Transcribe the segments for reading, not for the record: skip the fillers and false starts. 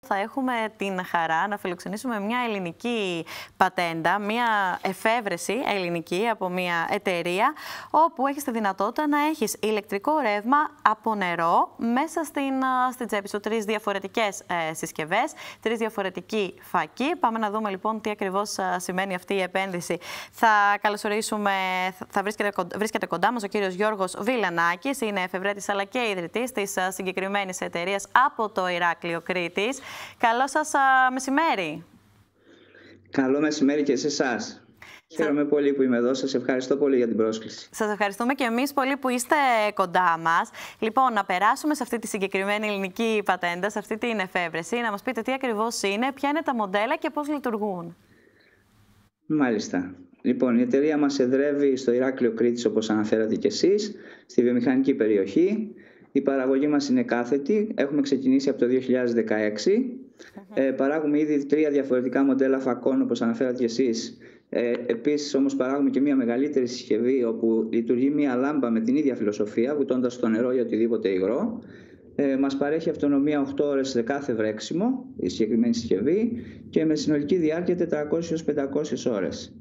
θα έχουμε την χαρά να φιλοξενήσουμε μια ελληνική πατέντα, μια εφεύρεση ελληνική από μια εταιρεία, όπου έχεις τη δυνατότητα να έχεις ηλεκτρικό ρεύμα από νερό μέσα στην τσέπη σου. 3 διαφορετικές συσκευές, 3 διαφορετικοί φακοί. Πάμε να δούμε λοιπόν τι ακριβώς σημαίνει αυτή η επένδυση. Θα καλωσορίσουμε, θα βρίσκεται κοντά μας ο κύριος Γιώργος Βιλανάκης, είναι εφευρέτης αλλά και ιδρυτής της συγκεκριμένης εταιρείας από το Ηράκλειο Κρήτης. Καλό σας μεσημέρι. Καλό μεσημέρι και σε εσάς. Χαίρομαι πολύ που είμαι εδώ. Σας ευχαριστώ πολύ για την πρόσκληση. Σας ευχαριστούμε και εμείς πολύ που είστε κοντά μας. Λοιπόν, να περάσουμε σε αυτή τη συγκεκριμένη ελληνική πατέντα, σε αυτή την εφεύρεση, να μας πείτε τι ακριβώς είναι, ποια είναι τα μοντέλα και πώς λειτουργούν. Μάλιστα. Λοιπόν, η εταιρεία μας εδρεύει στο Ηράκλειο Κρήτης, όπως αναφέρατε και εσείς, στη βιομηχανική περιοχή. Η παραγωγή μας είναι κάθετη. Έχουμε ξεκινήσει από το 2016. Παράγουμε ήδη 3 διαφορετικά μοντέλα φακών, όπως αναφέρατε και εσείς. Επίσης, όμως, παράγουμε και μια μεγαλύτερη συσκευή, όπου λειτουργεί μια λάμπα με την ίδια φιλοσοφία, βουτώντας στο νερό για οτιδήποτε υγρό. Μας παρέχει αυτονομία 8 ώρες σε κάθε βρέξιμο, η συγκεκριμένη συσκευή, και με συνολική διάρκεια 400-500 ώρες.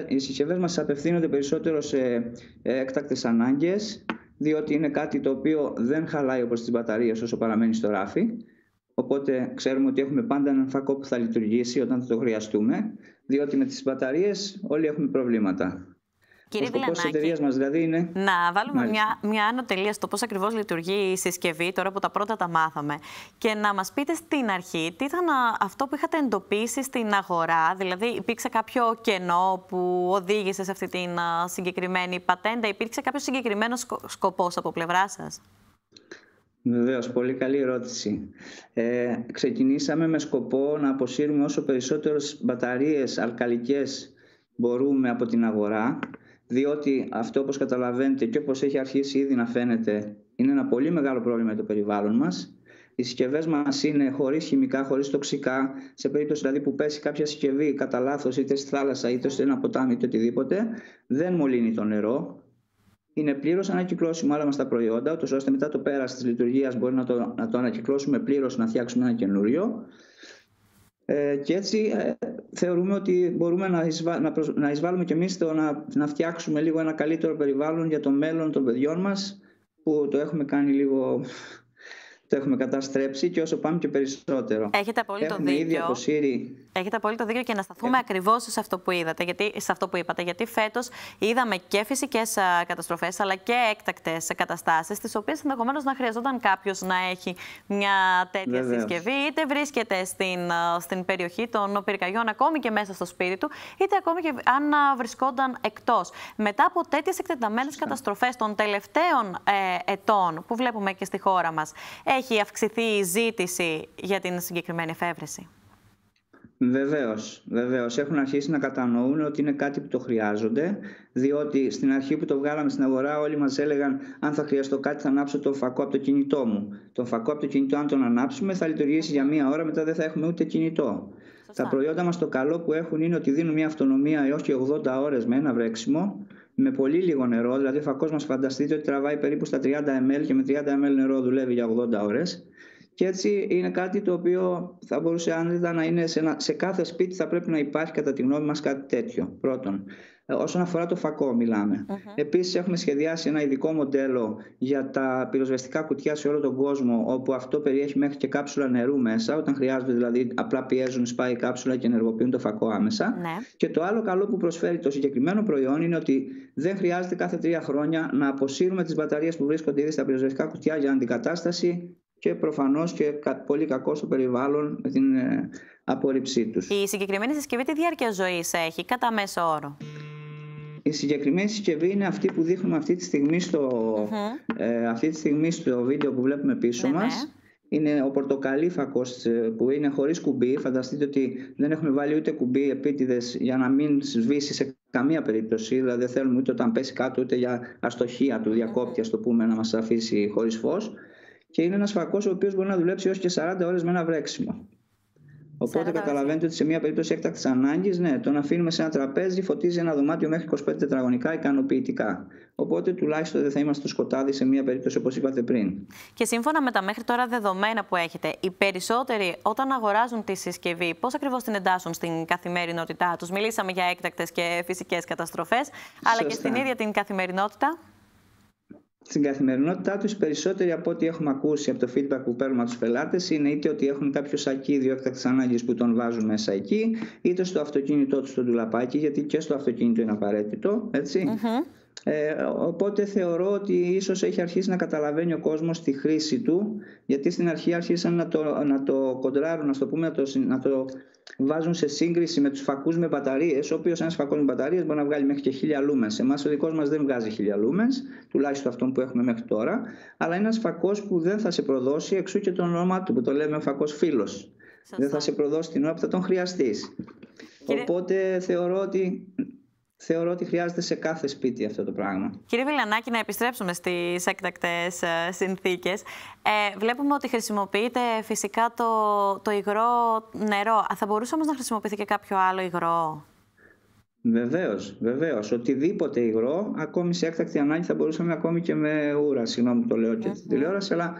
Οι συσκευές μας απευθύνονται περισσότερο σε έκτακτες ανάγκες, διότι είναι κάτι το οποίο δεν χαλάει όπως τις μπαταρίες όσο παραμένει στο ράφι. Οπότε ξέρουμε ότι έχουμε πάντα έναν φακό που θα λειτουργήσει όταν θα το χρειαστούμε, διότι με τις μπαταρίες όλοι έχουμε προβλήματα. Κύριε Βιλανάκη, μας δηλαδή είναι... να βάλουμε μια άνω τελεία στο πώς ακριβώς λειτουργεί η συσκευή, τώρα που τα πρώτα τα μάθαμε, και να μας πείτε στην αρχή τι ήταν αυτό που είχατε εντοπίσει στην αγορά, δηλαδή υπήρξε κάποιο κενό που οδήγησε σε αυτή την συγκεκριμένη πατέντα, υπήρξε κάποιο συγκεκριμένο σκοπός από πλευρά σας? Βεβαίως, πολύ καλή ερώτηση. Ξεκινήσαμε με σκοπό να αποσύρουμε όσο περισσότερες μπαταρίες αλκαλικές μπορούμε από την αγορά, διότι αυτό, όπως καταλαβαίνετε και όπως έχει αρχίσει ήδη να φαίνεται, είναι ένα πολύ μεγάλο πρόβλημα για το περιβάλλον μας. Οι συσκευές μας είναι χωρίς χημικά, χωρίς τοξικά. Σε περίπτωση δηλαδή που πέσει κάποια συσκευή κατά λάθος είτε στη θάλασσα είτε σε ένα ποτάμι είτε οτιδήποτε, δεν μολύνει το νερό. Είναι πλήρως ανακυκλώσιμο όλα μας τα προϊόντα, ώστε μετά το πέρας της λειτουργίας μπορεί να το ανακυκλώσουμε πλήρως, να φτιάξουμε ένα καινούριο. Και έτσι θεωρούμε ότι μπορούμε να εισβάλλουμε και εμείς να φτιάξουμε λίγο ένα καλύτερο περιβάλλον για το μέλλον των παιδιών μας, που το έχουμε κάνει λίγο... Το έχουμε καταστρέψει και όσο πάμε και περισσότερο. Έχετε απόλυτο δίκιο. Έχετε απόλυτο δίκιο και να σταθούμε ακριβώς σε αυτό που είπατε. Γιατί φέτος είδαμε και φυσικές καταστροφές αλλά και έκτακτες καταστάσεις, τις οποίες ενδεχομένως να χρειαζόταν κάποιος να έχει μια τέτοια συσκευή, είτε βρίσκεται στην περιοχή των πυρκαγιών, ακόμη και μέσα στο σπίτι του, είτε ακόμη και αν βρισκόταν εκτός. Μετά από τέτοιες εκτεταμένες καταστροφές των τελευταίων ετών που βλέπουμε και στη χώρα μας, έχει αυξηθεί η ζήτηση για την συγκεκριμένη εφεύρεση? Βεβαίως. Έχουν αρχίσει να κατανοούν ότι είναι κάτι που το χρειάζονται, διότι στην αρχή που το βγάλαμε στην αγορά όλοι μας έλεγαν αν θα χρειαστώ κάτι θα ανάψω τον φακό από το κινητό μου. Τον φακό από το κινητό αν τον ανάψουμε θα λειτουργήσει για 1 ώρα, μετά δεν θα έχουμε ούτε κινητό. Σωστά. Τα προϊόντα μας το καλό που έχουν είναι ότι δίνουν μια αυτονομία έως και 80 ώρες με ένα βρέξιμο, με πολύ λίγο νερό, δηλαδή ο φακός μας φανταστείτε ότι τραβάει περίπου στα 30 ml και με 30 ml νερό δουλεύει για 80 ώρες. Και έτσι είναι κάτι το οποίο θα μπορούσε άνετα να είναι σε κάθε σπίτι, θα πρέπει να υπάρχει κατά τη γνώμη μας κάτι τέτοιο. Πρώτον, όσον αφορά το φακό μιλάμε. Επίσης έχουμε σχεδιάσει ένα ειδικό μοντέλο για τα πυροσβεστικά κουτιά σε όλο τον κόσμο, όπου αυτό περιέχει μέχρι και κάψουλα νερού μέσα, όταν χρειάζονται δηλαδή απλά πιέζουν, σπάει η κάψουλα και ενεργοποιούν το φακό άμεσα. Και το άλλο καλό που προσφέρει το συγκεκριμένο προϊόν είναι ότι δεν χρειάζεται κάθε 3 χρόνια να αποσύρουμε τις μπαταρίες που βρίσκονται ήδη στα πυροσβεστικά κουτιά για αντικατάσταση, και προφανώς και πολύ κακό στο περιβάλλον με την απόρριψή τους. Η συγκεκριμένη συσκευή τι διάρκεια ζωής έχει κατά μέσο όρο? Η συγκεκριμένη συσκευή είναι αυτή που δείχνουμε αυτή τη στιγμή στο βίντεο που βλέπουμε πίσω μας. Είναι ο πορτοκαλί φακός που είναι χωρίς κουμπί. Φανταστείτε ότι δεν έχουμε βάλει ούτε κουμπί επίτηδες για να μην σβήσει σε καμία περίπτωση. Δηλαδή δεν θέλουμε ούτε όταν πέσει κάτω ούτε για αστοχία του διακόπτη, ας το πούμε, να μας αφήσει χωρίς φως. Και είναι ένας φακός ο οποίος μπορεί να δουλέψει έως και 40 ώρες με ένα βρέξιμο. Οπότε καταλαβαίνετε ότι σε μια περίπτωση έκτακτης ανάγκης, ναι, το να αφήνουμε σε ένα τραπέζι φωτίζει ένα δωμάτιο μέχρι 25 τετραγωνικά ικανοποιητικά. Οπότε τουλάχιστον δεν θα είμαστε στο σκοτάδι σε μια περίπτωση όπως είπατε πριν. Και σύμφωνα με τα μέχρι τώρα δεδομένα που έχετε, οι περισσότεροι όταν αγοράζουν τη συσκευή, πώς ακριβώς την εντάσσουν στην καθημερινότητά τους? Μιλήσαμε για έκτακτες και φυσικές καταστροφές, αλλά και στην ίδια την καθημερινότητα. Στην καθημερινότητά τους, περισσότεροι από ό,τι έχουμε ακούσει από το feedback που παίρνουμε από τους πελάτες είναι είτε ότι έχουν κάποιο σακίδιο έκτακτης ανάγκης που τον βάζουν μέσα εκεί, είτε στο αυτοκίνητό τους στο ντουλαπάκι, γιατί και στο αυτοκίνητο είναι απαραίτητο, έτσι. Οπότε θεωρώ ότι ίσως έχει αρχίσει να καταλαβαίνει ο κόσμος τη χρήση του, γιατί στην αρχή άρχισαν να το κοντράρουν, να το βάζουν σε σύγκριση με τους φακούς με μπαταρίες, ο οποίος ένας φακός με μπαταρίες μπορεί να βγάλει μέχρι και 1000 λούμενς. Εμάς ο δικός μας δεν βγάζει 1000 λούμενς, τουλάχιστον αυτόν που έχουμε μέχρι τώρα, αλλά είναι ένας φακός που δεν θα σε προδώσει, εξού και το όνομά του που το λέμε φακός φίλος. Δεν θα σε προδώσει την ώρα που θα τον χρειαστείς. Οπότε θεωρώ ότι χρειάζεται σε κάθε σπίτι αυτό το πράγμα. Κύριε Βιλιανάκη, να επιστρέψουμε στις έκτακτες συνθήκες. Βλέπουμε ότι χρησιμοποιείται φυσικά το υγρό νερό. Θα μπορούσε όμως να χρησιμοποιηθεί και κάποιο άλλο υγρό? Βεβαίως. Οτιδήποτε υγρό, ακόμη σε έκτακτη ανάγκη θα μπορούσαμε ακόμη και με ούρα, συγγνώμη που το λέω και στην τηλεόραση, αλλά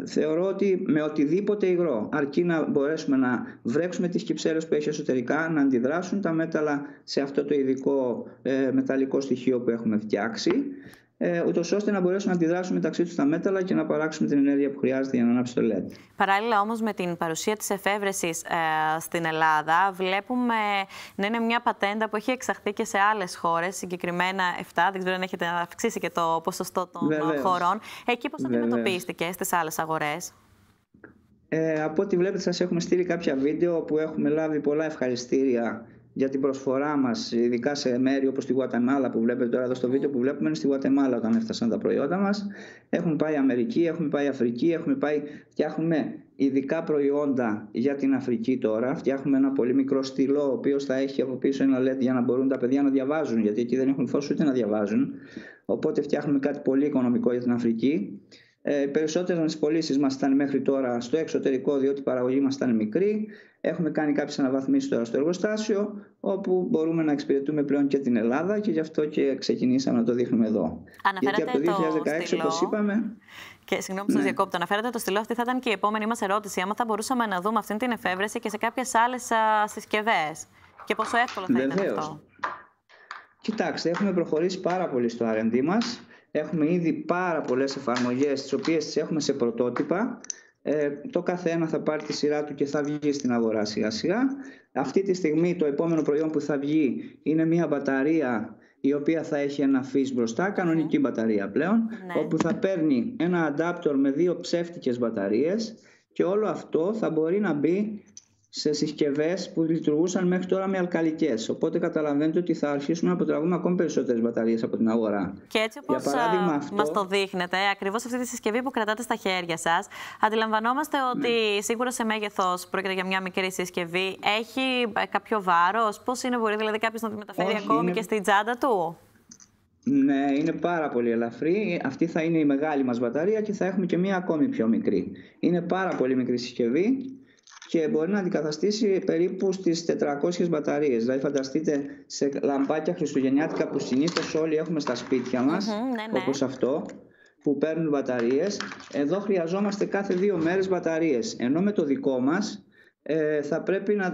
θεωρώ ότι με οτιδήποτε υγρό, αρκεί να μπορέσουμε να βρέξουμε τις κυψέλες που έχει εσωτερικά, να αντιδράσουν τα μέταλλα σε αυτό το ειδικό μεταλλικό στοιχείο που έχουμε φτιάξει, ούτως ώστε να μπορέσουν να αντιδράσουν μεταξύ τους τα μέταλλα και να παράξουμε την ενέργεια που χρειάζεται για να ανάψει το LED. Παράλληλα όμως με την παρουσία της εφεύρεσης στην Ελλάδα, βλέπουμε να είναι μια πατέντα που έχει εξαχθεί και σε άλλες χώρες, συγκεκριμένα 7, δεν ξέρω αν έχετε αυξήσει και το ποσοστό των χωρών. Εκεί πώς αντιμετωπίστηκε στις άλλες αγορές? Από ό,τι βλέπετε σας έχουμε στείλει κάποια βίντεο που έχουμε λάβει πολλά ευχαριστήρια για την προσφορά μας, ειδικά σε μέρη όπως τη Γουατεμάλα που βλέπετε τώρα εδώ στο βίντεο που βλέπουμε, είναι στη Γουατεμάλα όταν έφτασαν τα προϊόντα μας. Έχουμε πάει Αμερική, έχουμε πάει Αφρική, φτιάχνουμε ειδικά προϊόντα για την Αφρική τώρα. Φτιάχνουμε ένα πολύ μικρό στυλό, ο οποίος θα έχει από πίσω ένα LED για να μπορούν τα παιδιά να διαβάζουν, γιατί εκεί δεν έχουν φως ούτε να διαβάζουν. Οπότε φτιάχνουμε κάτι πολύ οικονομικό για την Αφρική. Περισσότερες πωλήσεις μας ήταν μέχρι τώρα στο εξωτερικό, διότι η παραγωγή μας ήταν μικρή. Έχουμε κάνει κάποιες αναβαθμίσεις τώρα στο εργοστάσιο, όπου μπορούμε να εξυπηρετούμε πλέον και την Ελλάδα και γι' αυτό και ξεκινήσαμε να το δείχνουμε εδώ. Αναφέρατε γιατί από το 2016, όπως είπαμε... Και συγγνώμη που σας διακόπτω, αναφέρατε το στυλό, αυτή θα ήταν και η επόμενη μας ερώτηση. Άμα θα μπορούσαμε να δούμε αυτή την εφεύρεση και σε κάποιες άλλες συσκευές και πόσο εύκολο θα ήταν αυτό? Κοιτάξτε, έχουμε προχωρήσει πάρα πολύ στο R&D μας. Έχουμε ήδη πάρα πολλές εφαρμογές, τις οποίες τις έχουμε σε πρωτότυπα. Το καθένα θα πάρει τη σειρά του και θα βγει στην αγορά σιγά σιγά. Αυτή τη στιγμή το επόμενο προϊόν που θα βγει είναι μια μπαταρία η οποία θα έχει ένα φύς μπροστά, κανονική μπαταρία πλέον, όπου θα παίρνει ένα adapter με 2 ψεύτικες μπαταρίες και όλο αυτό θα μπορεί να μπει σε συσκευές που λειτουργούσαν μέχρι τώρα με αλκαλικές. Οπότε καταλαβαίνετε ότι θα αρχίσουμε να αποτραβούμε ακόμη περισσότερες μπαταρίες από την αγορά. Και έτσι όπως μας το δείχνετε, ακριβώς αυτή τη συσκευή που κρατάτε στα χέρια σας, αντιλαμβανόμαστε ότι σίγουρα σε μέγεθος πρόκειται για μια μικρή συσκευή. Έχει κάποιο βάρος? Πώς είναι, μπορεί δηλαδή κάποιος να τη μεταφέρει ακόμη και στην τσάντα του? Ναι, είναι πάρα πολύ ελαφρύ. Αυτή θα είναι η μεγάλη μας μπαταρία και θα έχουμε και μία ακόμη πιο μικρή. Είναι πάρα πολύ μικρή συσκευή και μπορεί να αντικαταστήσει περίπου στις 400 μπαταρίες. Δηλαδή φανταστείτε σε λαμπάκια χριστουγεννιάτικα που συνήθως όλοι έχουμε στα σπίτια μας, όπως αυτό, που παίρνουν μπαταρίες. Εδώ χρειαζόμαστε κάθε 2 μέρες μπαταρίες. Ενώ με το δικό μας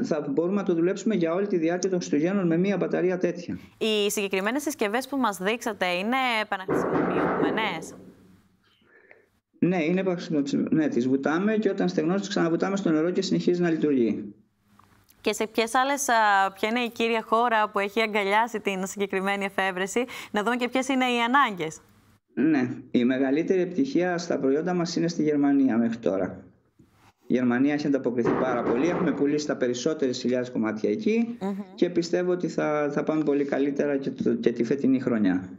θα μπορούμε να το δουλέψουμε για όλη τη διάρκεια των Χριστουγέννων με μία μπαταρία τέτοια. Οι συγκεκριμένες συσκευές που μας δείξατε είναι επαναχρησιμοποιούμενες? Ναι, είναι επαναχρησιμοποιούμενες. Τις βουτάμε και όταν στεγνώσει τις ξαναβουτάμε στο νερό και συνεχίζει να λειτουργεί. Και σε ποια είναι η κύρια χώρα που έχει αγκαλιάσει την συγκεκριμένη εφεύρεση, να δούμε και ποιες είναι οι ανάγκες? Ναι, η μεγαλύτερη επιτυχία στα προϊόντα μας είναι στη Γερμανία μέχρι τώρα. Η Γερμανία έχει ανταποκριθεί πάρα πολύ. Έχουμε πουλήσει τα περισσότερες χιλιάδες κομμάτια εκεί και πιστεύω ότι θα πάμε πολύ καλύτερα και τη φετινή χρονιά.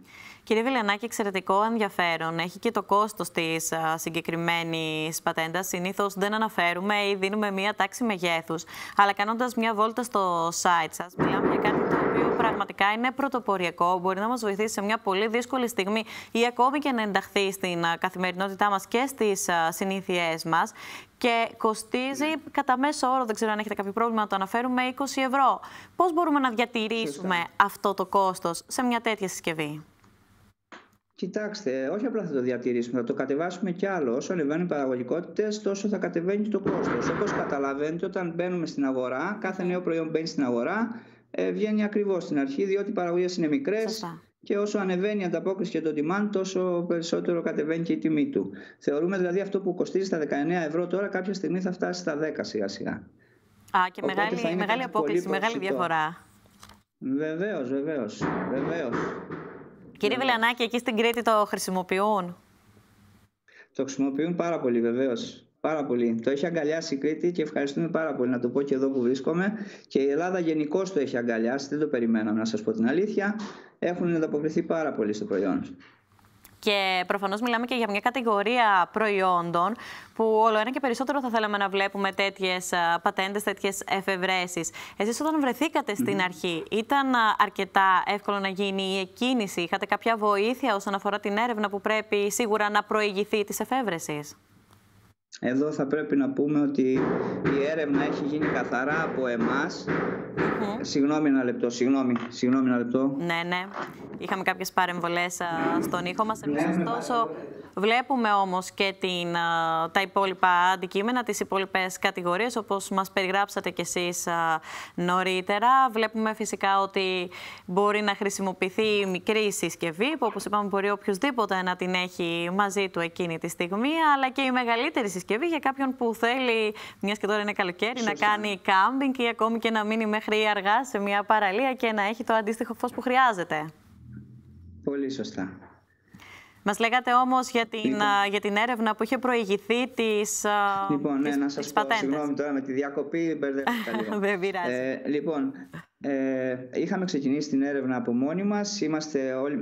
Κύριε Βιλιανάκη, εξαιρετικό ενδιαφέρον. Έχει και το κόστος της συγκεκριμένης πατέντας. Συνήθως δεν αναφέρουμε ή δίνουμε μία τάξη μεγέθους. Αλλά κάνοντας μία βόλτα στο site σας, μιλάμε για κάτι το οποίο πραγματικά πραγματικά είναι πρωτοποριακό, μπορεί να μας βοηθήσει σε μια πολύ δύσκολη στιγμή ή ακόμη και να ενταχθεί στην καθημερινότητά μας και στις συνήθειές μας. Και κοστίζει κατά μέσο όρο, δεν ξέρω αν έχετε κάποιο πρόβλημα να το αναφέρουμε, 20 ευρώ. Πώς μπορούμε να διατηρήσουμε αυτό το κόστος σε μια τέτοια συσκευή? Κοιτάξτε, όχι απλά θα το διατηρήσουμε, θα το κατεβάσουμε κι άλλο. Όσο ανεβαίνουν οι παραγωγικότητες, τόσο θα κατεβαίνει και το κόστος. Όπως καταλαβαίνετε, όταν μπαίνουμε στην αγορά, κάθε νέο προϊόν μπαίνει στην αγορά, βγαίνει ακριβώς στην αρχή, διότι οι παραγωγές είναι μικρές. Και όσο ανεβαίνει η ανταπόκριση και το demand, τόσο περισσότερο κατεβαίνει και η τιμή του. Θεωρούμε δηλαδή αυτό που κοστίζει στα 19 ευρώ τώρα, κάποια στιγμή θα φτάσει στα 10 σιγά-σιγά. Και μεγάλη απόκληση, μεγάλη διαφορά. Βεβαίως. Κύριε Βιλιανάκη, εκεί στην Κρήτη το χρησιμοποιούν? Το χρησιμοποιούν πάρα πολύ, βεβαίως. Πάρα πολύ. Το έχει αγκαλιάσει η Κρήτη και ευχαριστούμε πάρα πολύ, να το πω και εδώ που βρίσκομαι. Και η Ελλάδα γενικώς το έχει αγκαλιάσει, δεν το περιμέναμε, να σας πω την αλήθεια. Έχουν ανταποκριθεί πάρα πολύ στο προϊόν. Και προφανώς μιλάμε και για μια κατηγορία προϊόντων που όλο ένα και περισσότερο θα θέλαμε να βλέπουμε τέτοιες πατέντες, τέτοιες εφευρέσεις. Εσείς όταν βρεθήκατε στην αρχή, ήταν αρκετά εύκολο να γίνει η εκκίνηση? Είχατε κάποια βοήθεια όσον αφορά την έρευνα που πρέπει σίγουρα να προηγηθεί της εφεύρεσης? Εδώ θα πρέπει να πούμε ότι η έρευνα έχει γίνει καθαρά από εμάς. Συγγνώμη ένα λεπτό. Ναι. Είχαμε κάποιες παρεμβολές στον ήχο μας. Ωστόσο, βλέπουμε όμως και τα υπόλοιπα αντικείμενα, τις υπόλοιπες κατηγορίες, όπως μας περιγράψατε κι εσείς νωρίτερα. Βλέπουμε φυσικά ότι μπορεί να χρησιμοποιηθεί μικρή συσκευή, που όπως είπαμε μπορεί οποιοδήποτε να την έχει μαζί του εκείνη τη στιγμή, αλλά και η μεγαλύτερη συσκευή για κάποιον που θέλει, μιας και τώρα είναι καλοκαίρι, να κάνει κάμπινγκ ή ακόμη και να μείνει μέχρι αργά σε μια παραλία και να έχει το αντίστοιχο φως που χρειάζεται. Πολύ σωστά. Μας λέγατε όμως για την έρευνα που είχε προηγηθεί της πατέντες. Να σας πω, συγγνώμη τώρα με τη διακοπή, μπερδεύτηκα λίγο. Δεν πειράζει. Είχαμε ξεκινήσει την έρευνα από μόνοι μας.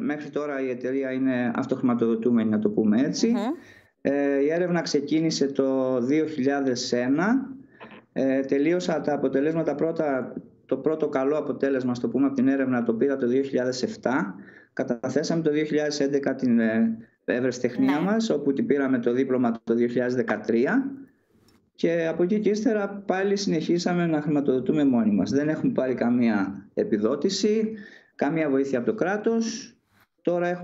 Μέχρι τώρα η εταιρεία είναι αυτοχρηματοδοτούμενη, να το πούμε έτσι. Η έρευνα ξεκίνησε το 2001. Τελείωσα τα αποτελέσματα το πρώτο καλό αποτέλεσμα, στο πούμε, από την έρευνα το πήρα το 2007. Καταθέσαμε το 2011 την ευρεσιτεχνία μας, όπου την πήραμε το δίπλωμα το 2013 και από εκεί και ύστερα πάλι συνεχίσαμε να χρηματοδοτούμε μόνοι μας. Δεν έχουμε πάρει καμία επιδότηση, καμία βοήθεια από το κράτος. Τώρα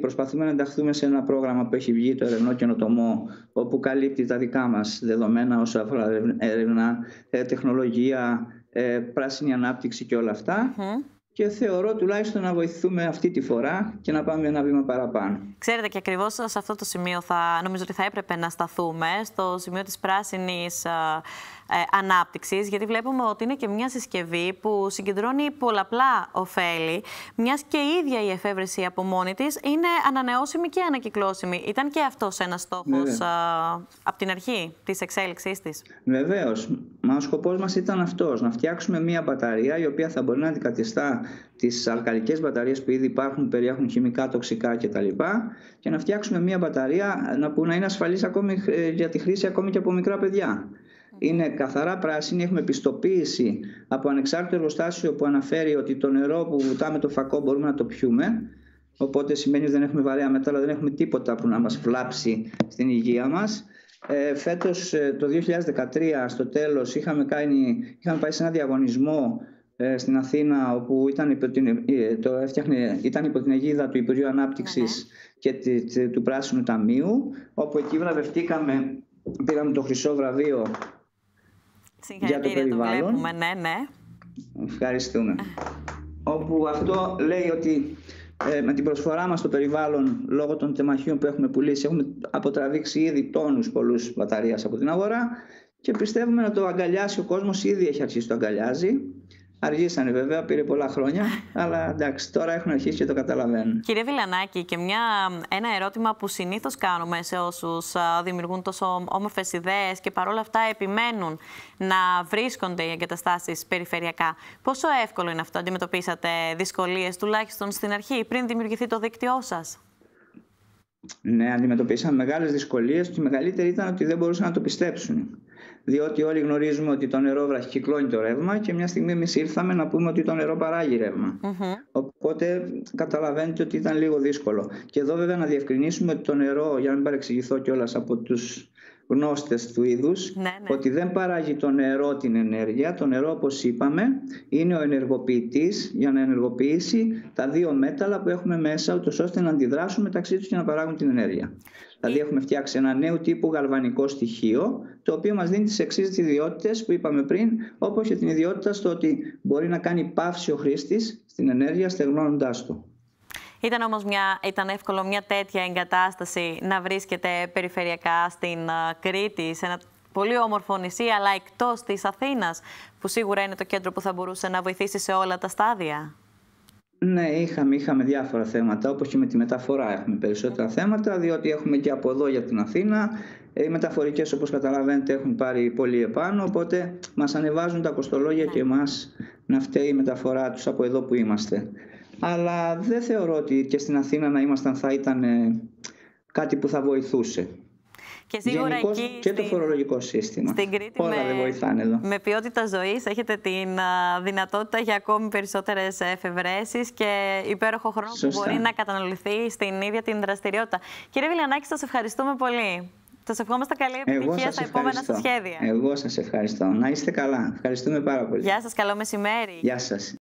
προσπαθούμε να ενταχθούμε σε ένα πρόγραμμα που έχει βγει, το Ερευνό Καινοτομό, όπου καλύπτει τα δικά μας δεδομένα όσο αφορά έρευνα, τεχνολογία, πράσινη ανάπτυξη και όλα αυτά. Και θεωρώ τουλάχιστον να βοηθούμε αυτή τη φορά και να πάμε ένα βήμα παραπάνω. Ξέρετε, και ακριβώς σε αυτό το σημείο νομίζω ότι θα έπρεπε να σταθούμε, στο σημείο της πράσινης ανάπτυξης, γιατί βλέπουμε ότι είναι και μια συσκευή που συγκεντρώνει πολλαπλά ωφέλη, μιας και η ίδια η εφεύρεση από μόνη της είναι ανανεώσιμη και ανακυκλώσιμη. Ήταν και αυτός ένας στόχος από την αρχή της εξέλιξής της? Βεβαίως. Μα ο σκοπός μας ήταν αυτός, να φτιάξουμε μια μπαταρία η οποία θα μπορεί να αντικαθιστά τις αλκαλικές μπαταρίες που ήδη υπάρχουν, περιέχουν χημικά, τοξικά κτλ. Και να φτιάξουμε μια μπαταρία που να είναι ασφαλής ακόμη για τη χρήση ακόμη και από μικρά παιδιά. Είναι καθαρά πράσινη, έχουμε πιστοποίηση από ανεξάρτητο εργοστάσιο που αναφέρει ότι το νερό που βουτάμε το φακό μπορούμε να το πιούμε. Οπότε σημαίνει ότι δεν έχουμε βαρέα μέταλλα, δεν έχουμε τίποτα που να μας βλάψει στην υγεία μας. Φέτος, το 2013, στο τέλος, είχαμε πάει σε ένα διαγωνισμό στην Αθήνα, όπου ήταν υπό την αιγίδα του Υπουργείου Ανάπτυξης και του Πράσινου Ταμείου, όπου εκεί βραβευτήκαμε, πήραμε το χρυσό βραβείο για το περιβάλλον. Το βλέπουμε, ναι. Ευχαριστούμε. Όπου αυτό λέει ότι με την προσφορά μας στο περιβάλλον, λόγω των τεμαχίων που έχουμε πουλήσει, έχουμε αποτραβήξει ήδη τόνους πολλούς μπαταρίας από την αγορά και πιστεύουμε να το αγκαλιάσει ο κόσμος. Ήδη έχει αρχίσει το αγκαλιάζει. Αργήσανε βέβαια, πήρε πολλά χρόνια, αλλά εντάξει, τώρα έχουν αρχίσει και το καταλαβαίνουν. Κύριε Βιλιανάκη, και ένα ερώτημα που συνήθως κάνουμε σε όσους δημιουργούν τόσο όμορφες ιδέες και παρόλα αυτά επιμένουν να βρίσκονται οι εγκαταστάσεις περιφερειακά. Πόσο εύκολο είναι αυτό? Αντιμετωπίσατε δυσκολίες, τουλάχιστον στην αρχή, πριν δημιουργηθεί το δίκτυό σας? Ναι, αντιμετωπίσαμε μεγάλες δυσκολίες. Η μεγαλύτερη ήταν ότι δεν μπορούσαν να το πιστέψουν. Διότι όλοι γνωρίζουμε ότι το νερό βραχικυκλώνει το ρεύμα και μια στιγμή εμείς ήρθαμε να πούμε ότι το νερό παράγει ρεύμα. Οπότε καταλαβαίνετε ότι ήταν λίγο δύσκολο. Και εδώ βέβαια να διευκρινίσουμε ότι το νερό, για να μην παρεξηγηθώ κιόλας από τους γνώστες του είδους, ότι δεν παράγει το νερό την ενέργεια. Το νερό, όπως είπαμε, είναι ο ενεργοποιητής για να ενεργοποιήσει τα δύο μέταλλα που έχουμε μέσα, ούτως ώστε να αντιδράσουν μεταξύ τους και να παράγουν την ενέργεια. Δηλαδή έχουμε φτιάξει ένα νέο τύπου γαλβανικό στοιχείο, το οποίο μας δίνει τις εξής ιδιότητες που είπαμε πριν, όπως και την ιδιότητα στο ότι μπορεί να κάνει παύση ο χρήστης στην ενέργεια στεγνώνοντάς του. Ήταν όμως ήταν εύκολο μια τέτοια εγκατάσταση να βρίσκεται περιφερειακά στην Κρήτη, σε ένα πολύ όμορφο νησί, αλλά εκτός της Αθήνας, που σίγουρα είναι το κέντρο που θα μπορούσε να βοηθήσει σε όλα τα στάδια? Ναι, είχαμε διάφορα θέματα, όπως και με τη μεταφορά έχουμε περισσότερα θέματα, διότι έχουμε και από εδώ για την Αθήνα. Οι μεταφορικές, όπως καταλαβαίνετε, έχουν πάρει πολύ επάνω, οπότε μας ανεβάζουν τα κοστολόγια και εμάς να φταίει η μεταφορά τους από εδώ που είμαστε. Αλλά δεν θεωρώ ότι και στην Αθήνα να ήμασταν θα ήταν κάτι που θα βοηθούσε. Και σίγουρα γενικώς εκεί και το φορολογικό σύστημα. Στην Κρήτη όλα δεν βοηθάνε εδώ. Με ποιότητα ζωής έχετε την δυνατότητα για ακόμη περισσότερες εφευρέσεις και υπέροχο χρόνο που μπορεί να καταναλωθεί στην ίδια την δραστηριότητα. Κύριε Βιλιανάκη, σας ευχαριστούμε πολύ. Σας ευχόμαστε καλή επιτυχία στα επόμενα σας σχέδια. Εγώ σας ευχαριστώ. Να είστε καλά. Ευχαριστούμε πάρα πολύ. Γεια σας, καλό μεσημέρι. Γεια σας.